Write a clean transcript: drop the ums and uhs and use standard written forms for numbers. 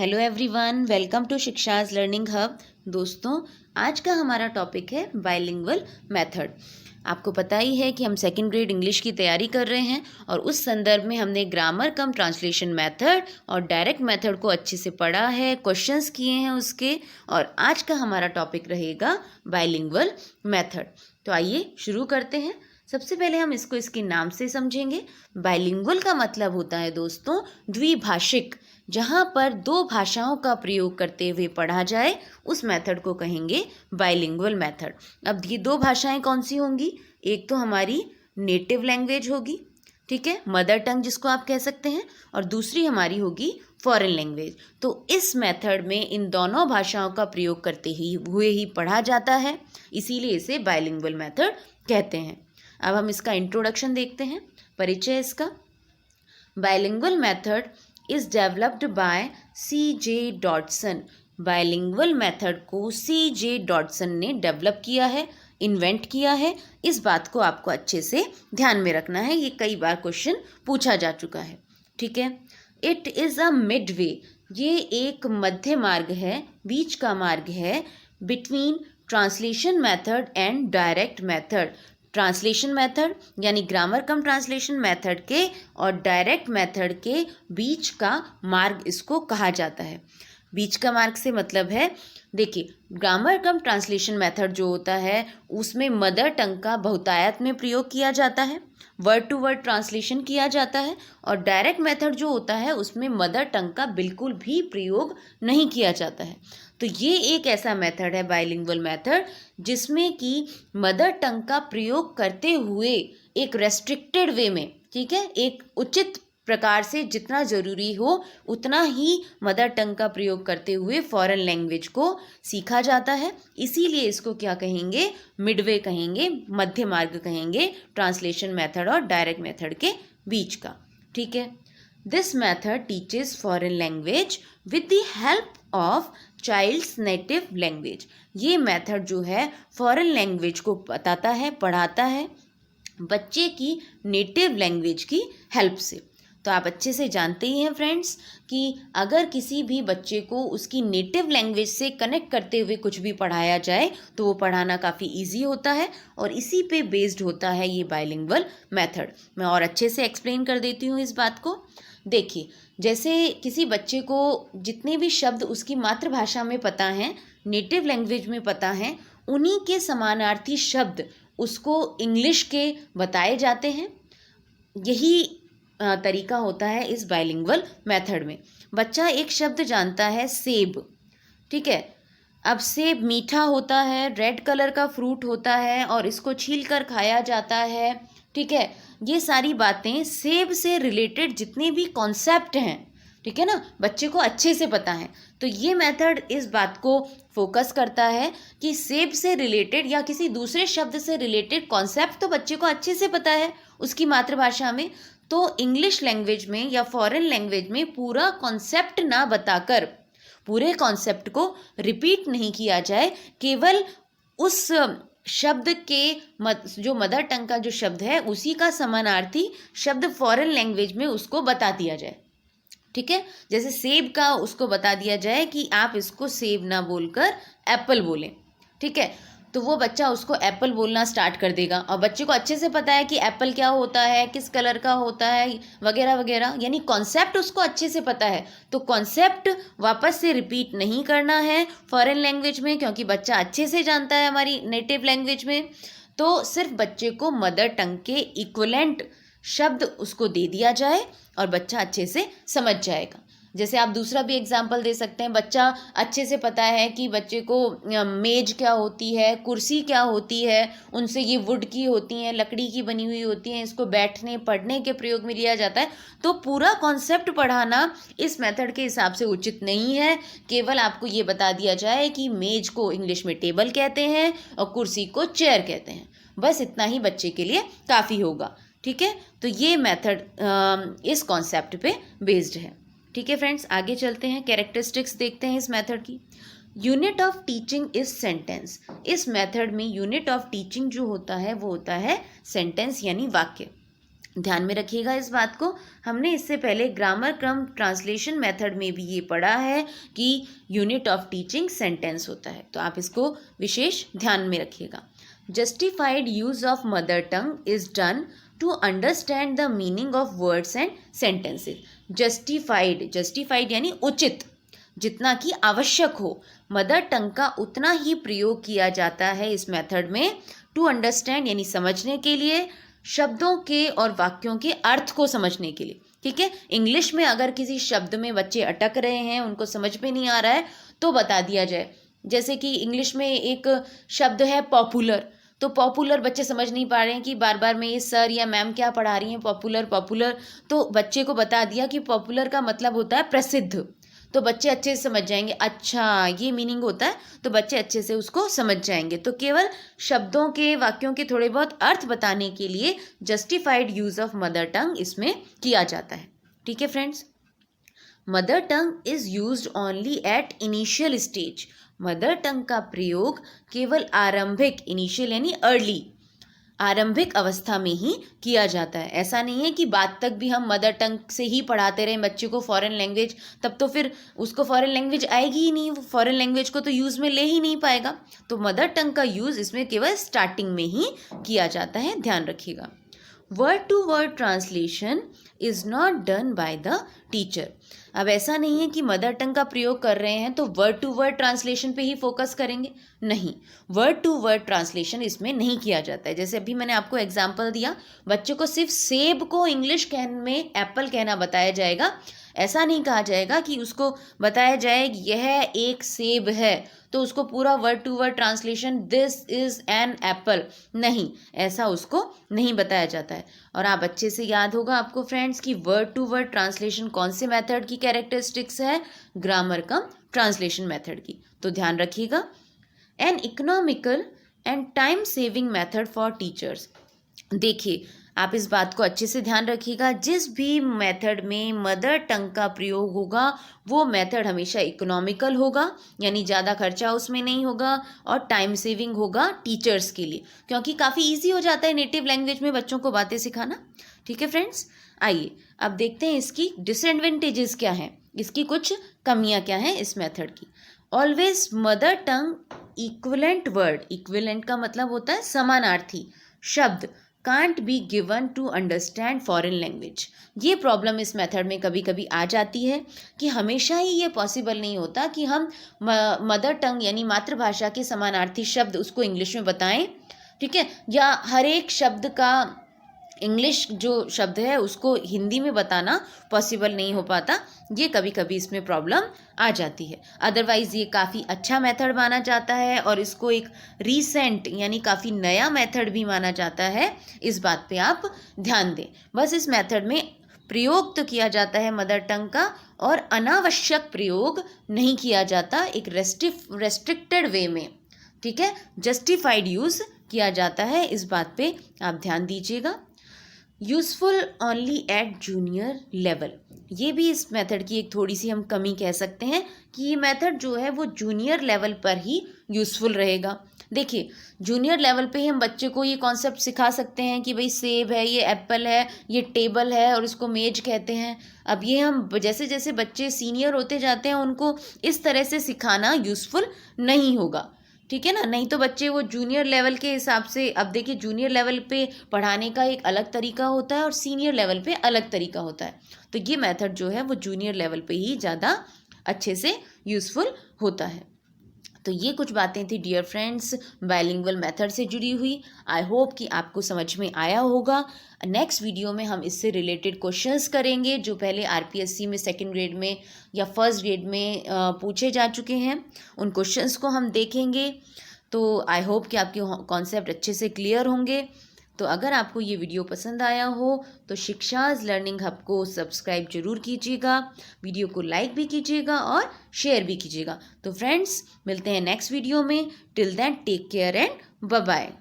Hello everyone, welcome to Shiksha's learning hub. दोस्तों, आज का हमारा टॉपिक है बाइलिंगुअल मेथड। आपको पता ही है कि हम सेकंड ग्रेड इंग्लिश की तैयारी कर रहे हैं और उस संदर्भ में हमने ग्रामर कम ट्रांसलेशन मेथड और डायरेक्ट मेथड को अच्छे से पढ़ा है, क्वेश्चंस किए हैं उसके। और आज का हमारा टॉपिक रहेगा बाइलिंगुअल मेथड। तो आइए शुरू करते हैं। सबसे पहले हम इसको इसके नाम से समझेंगे। बाइलिंगुअल का मतलब होता है दोस्तों द्विभाषिक, जहाँ पर दो भाषाओं का प्रयोग करते हुए पढ़ा जाए उस मेथड को कहेंगे बाइलिंगुअल मेथड। अब ये दो भाषाएं कौन सी होंगी? एक तो हमारी नेटिव लैंग्वेज होगी, ठीक है, मदर टंग जिसको आप कह सकते हैं, और दूसरी हमारी होगी फॉरेन लैंग्वेज। तो इस मेथड में इन दोनों भाषाओं का प्रयोग करते हुए ही पढ़ा जाता है, इसीलिए इसे बाइलिंगुअल मेथड कहते हैं। अब हम इसका इंट्रोडक्शन देखते हैं, परिचय इसका। Bilingual method is developed by C.J. Dodson. Bilingual method को C.J. डॉटसन ने डेवलप किया है, इन्वेंट किया है। इस बात को आपको अच्छे से ध्यान में रखना है, ये कई बार क्वेश्चन पूछा जा चुका है, ठीक है। It is a mid way, ये एक मध्य मार्ग है, बीच का मार्ग है, between translation method and direct method. Translation method यानी ग्रामर कम ट्रांसलेशन मेथड के और डायरेक्ट मेथड के बीच का मार्ग इसको कहा जाता है। बीच का मार्ग से मतलब है, देखिए, ग्रामर कम ट्रांसलेशन मेथड जो होता है उसमें मदर टंग का बहुतायत में प्रयोग किया जाता है, वर्ड टू वर्ड ट्रांसलेशन किया जाता है। और डायरेक्ट मेथड जो होता है उसमें मदर टंग का बिल्कुल भी प्रयोग नहीं किया जाता है। तो ये एक ऐसा मेथड है बाइलिंगुअल मेथड जिसमें कि मदर टंग का प्रयोग करते हुए एक रेस्ट्रिक्टेड वे में, ठीक है, एक उचित प्रकार से जितना ज़रूरी हो उतना ही मदर टंग का प्रयोग करते हुए फॉरेन लैंग्वेज को सीखा जाता है। इसीलिए इसको क्या कहेंगे? मिडवे कहेंगे, मध्य मार्ग कहेंगे, ट्रांसलेशन मेथड और डायरेक्ट मेथड के बीच का, ठीक है। This method teaches foreign language with the help of child's native language. ये मेथड जो है फॉरेन लैंग्वेज को बताता है, पढ़ाता है बच्चे की नेटिव लैंग्वेज की हेल्प से। तो आप अच्छे से जानते ही हैं फ्रेंड्स कि अगर किसी भी बच्चे को उसकी नेटिव लैंग्वेज से कनेक्ट करते हुए कुछ भी पढ़ाया जाए तो वो पढ़ाना काफ़ी इजी होता है, और इसी पे बेस्ड होता है ये बाइलिंगुअल मेथड। मैं और अच्छे से एक्सप्लेन कर देती हूँ इस बात को। देखिए, जैसे किसी बच्चे को जितने भी शब्द उसकी मातृभाषा में पता हैं, नेटिव लैंग्वेज में पता हैं, उन्हीं के समानार्थी शब्द उसको इंग्लिश के बताए जाते हैं। यही तरीका होता है इस बाइलिंगुअल मेथड में। बच्चा एक शब्द जानता है सेब, ठीक है। अब सेब मीठा होता है, रेड कलर का फ्रूट होता है और इसको छील कर खाया जाता है, ठीक है। ये सारी बातें सेब से रिलेटेड जितने भी कॉन्सेप्ट हैं, ठीक है ना, बच्चे को अच्छे से पता है। तो ये मेथड इस बात को फोकस करता है कि सेब से रिलेटेड या किसी दूसरे शब्द से रिलेटेड कॉन्सेप्ट तो बच्चे को अच्छे से पता है उसकी मातृभाषा में, तो इंग्लिश लैंग्वेज में या फॉरेन लैंग्वेज में पूरा कॉन्सेप्ट ना बताकर पूरे कॉन्सेप्ट को रिपीट नहीं किया जाए, केवल उस शब्द के जो मदर टंग का जो शब्द है उसी का समानार्थी शब्द फॉरेन लैंग्वेज में उसको बता दिया जाए, ठीक है। जैसे सेब का उसको बता दिया जाए कि आप इसको सेब ना बोलकर एप्पल बोलें, ठीक है। तो वो बच्चा उसको एप्पल बोलना स्टार्ट कर देगा, और बच्चे को अच्छे से पता है कि एप्पल क्या होता है, किस कलर का होता है, वगैरह वगैरह, यानी कॉन्सेप्ट उसको अच्छे से पता है। तो कॉन्सेप्ट वापस से रिपीट नहीं करना है फॉरेन लैंग्वेज में, क्योंकि बच्चा अच्छे से जानता है हमारी नेटिव लैंग्वेज में। तो सिर्फ बच्चे को मदर टंग के इक्वलेंट शब्द उसको दे दिया जाए और बच्चा अच्छे से समझ जाएगा। जैसे आप दूसरा भी एग्जाम्पल दे सकते हैं। बच्चा अच्छे से पता है कि बच्चे को मेज क्या होती है, कुर्सी क्या होती है, उनसे ये वुड की होती हैं, लकड़ी की बनी हुई होती हैं, इसको बैठने पढ़ने के प्रयोग में लिया जाता है। तो पूरा कॉन्सेप्ट पढ़ाना इस मेथड के हिसाब से उचित नहीं है। केवल आपको ये बता दिया जाए कि मेज को इंग्लिश में टेबल कहते हैं और कुर्सी को चेयर कहते हैं, बस इतना ही बच्चे के लिए काफ़ी होगा, ठीक है। तो ये मेथड इस कॉन्सेप्ट पे बेस्ड है, ठीक है फ्रेंड्स। आगे चलते हैं, कैरेक्टरिस्टिक्स देखते हैं इस मेथड की। Unit of teaching is sentence. इस मेथड में यूनिट ऑफ टीचिंग जो होता है वो होता है सेंटेंस यानी वाक्य। ध्यान में रखिएगा इस बात को। हमने इससे पहले ग्रामर क्रम ट्रांसलेशन मेथड में भी ये पढ़ा है कि यूनिट ऑफ टीचिंग सेंटेंस होता है, तो आप इसको विशेष ध्यान में रखिएगा। Justified use of mother tongue is done to understand the meaning of words and sentences. Justified यानी उचित, जितना कि आवश्यक हो मदर टंग का उतना ही प्रयोग किया जाता है इस मेथड में। टू अंडरस्टैंड यानी समझने के लिए, शब्दों के और वाक्यों के अर्थ को समझने के लिए। ठीक है, इंग्लिश में अगर किसी शब्द में बच्चे अटक रहे हैं, उनको समझ में नहीं आ रहा है, तो बता दिया जाए। जैसे कि इंग्लिश में एक शब्द है पॉपुलर, तो पॉपुलर बच्चे समझ नहीं पा रहे हैं कि बार बार में ये सर या मैम क्या पढ़ा रही हैं, पॉपुलर पॉपुलर, तो बच्चे को बता दिया कि पॉपुलर का मतलब होता है प्रसिद्ध, तो बच्चे अच्छे से समझ जाएंगे, अच्छा ये मीनिंग होता है, तो बच्चे अच्छे से उसको समझ जाएंगे। तो केवल शब्दों के, वाक्यों के थोड़े बहुत अर्थ बताने के लिए जस्टिफाइड यूज ऑफ मदर टंग इसमें किया जाता है। ठीक है friends, mother tongue is used only at initial stage. Mother tongue का प्रयोग केवल आरंभिक, इनिशियल यानी अर्ली, आरंभिक अवस्था में ही किया जाता है। ऐसा नहीं है कि बाद तक भी हम मदर टंग से ही पढ़ाते रहें बच्चे को फॉरेन लैंग्वेज, तब तो फिर उसको फॉरेन लैंग्वेज आएगी ही नहीं, फॉरेन लैंग्वेज को तो यूज़ में ले ही नहीं पाएगा। तो मदर टंग का यूज़ इसमें केवल स्टार्टिंग में ही किया जाता है, ध्यान रखिएगा। Word to word translation is not done by the teacher. अब ऐसा नहीं है कि मदर टंग का प्रयोग कर रहे हैं तो वर्ड टू वर्ड ट्रांसलेशन पे ही फोकस करेंगे, नहीं, वर्ड टू वर्ड ट्रांसलेशन इसमें नहीं किया जाता है। जैसे अभी मैंने आपको एग्जांपल दिया, बच्चों को सिर्फ सेब को इंग्लिश में एप्पल कहना बताया जाएगा। ऐसा नहीं कहा जाएगा कि उसको बताया जाए यह एक सेब है, तो उसको पूरा word to word translation this is an apple, नहीं, ऐसा उसको नहीं बताया जाता है। और आप अच्छे से याद होगा आपको फ्रेंड्स कि वर्ड टू वर्ड ट्रांसलेशन कौन से मेथड की कैरेक्टरिस्टिक्स है, ग्रामर कम ट्रांसलेशन मेथड की, तो ध्यान रखिएगा। N economical and time saving method for teachers. देखिए, आप इस बात को अच्छे से ध्यान रखिएगा, जिस भी मेथड में मदर टंग का प्रयोग होगा वो मेथड हमेशा इकोनॉमिकल होगा, यानी ज़्यादा खर्चा उसमें नहीं होगा, और टाइम सेविंग होगा टीचर्स के लिए, क्योंकि काफ़ी इजी हो जाता है नेटिव लैंग्वेज में बच्चों को बातें सिखाना। ठीक है फ्रेंड्स, आइए अब देखते हैं इसकी डिसएडवांटेजेस क्या हैं, इसकी कुछ कमियां क्या हैं इस मेथड की। Always mother tongue equivalent word, equivalent का मतलब होता है समानार्थी शब्द, can't be given to understand foreign language. ये प्रॉब्लम इस मेथड में कभी कभी आ जाती है कि हमेशा ही ये पॉसिबल नहीं होता कि हम मदर टंग यानी मातृभाषा के समानार्थी शब्द उसको इंग्लिश में बताएं। ठीक है, या हर एक शब्द का इंग्लिश जो शब्द है उसको हिंदी में बताना पॉसिबल नहीं हो पाता, ये कभी कभी इसमें प्रॉब्लम आ जाती है। अदरवाइज़ ये काफ़ी अच्छा मेथड माना जाता है और इसको एक रीसेंट यानी काफ़ी नया मेथड भी माना जाता है, इस बात पे आप ध्यान दें। बस इस मेथड में प्रयोग तो किया जाता है मदर टंग का, और अनावश्यक प्रयोग नहीं किया जाता, एक रेस्ट्रिक्टेड वे में। ठीक है, जस्टिफाइड यूज़ किया जाता है, इस बात पे आप ध्यान दीजिएगा। Useful only at junior level, ये भी इस मेथड की एक थोड़ी सी हम कमी कह सकते हैं कि ये मेथड जो है वो जूनियर लेवल पर ही यूज़फुल रहेगा। देखिए, जूनियर लेवल पे ही हम बच्चे को ये कॉन्सेप्ट सिखा सकते हैं कि भाई सेब है, ये एप्पल है, ये टेबल है और इसको मेज कहते हैं। अब ये हम जैसे जैसे बच्चे सीनियर होते जाते हैं उनको इस तरह से सिखाना यूज़फुल नहीं होगा। ठीक है ना, नहीं तो बच्चे वो जूनियर लेवल के हिसाब से, अब देखिए जूनियर लेवल पे पढ़ाने का एक अलग तरीका होता है और सीनियर लेवल पे अलग तरीका होता है, तो ये मेथड जो है वो जूनियर लेवल पे ही ज़्यादा अच्छे से यूज़फुल होता है। तो ये कुछ बातें थी डियर फ्रेंड्स बाइलिंगुअल मेथड से जुड़ी हुई। आई होप कि आपको समझ में आया होगा। नेक्स्ट वीडियो में हम इससे रिलेटेड क्वेश्चंस करेंगे जो पहले आरपीएससी में सेकंड ग्रेड में या फर्स्ट ग्रेड में पूछे जा चुके हैं, उन क्वेश्चंस को हम देखेंगे। तो आई होप कि आपके कॉन्सेप्ट अच्छे से क्लियर होंगे। तो अगर आपको ये वीडियो पसंद आया हो तो शिक्षाज लर्निंग हब को सब्सक्राइब जरूर कीजिएगा, वीडियो को लाइक भी कीजिएगा और शेयर भी कीजिएगा। तो फ्रेंड्स, मिलते हैं नेक्स्ट वीडियो में। Till then take care and bye bye.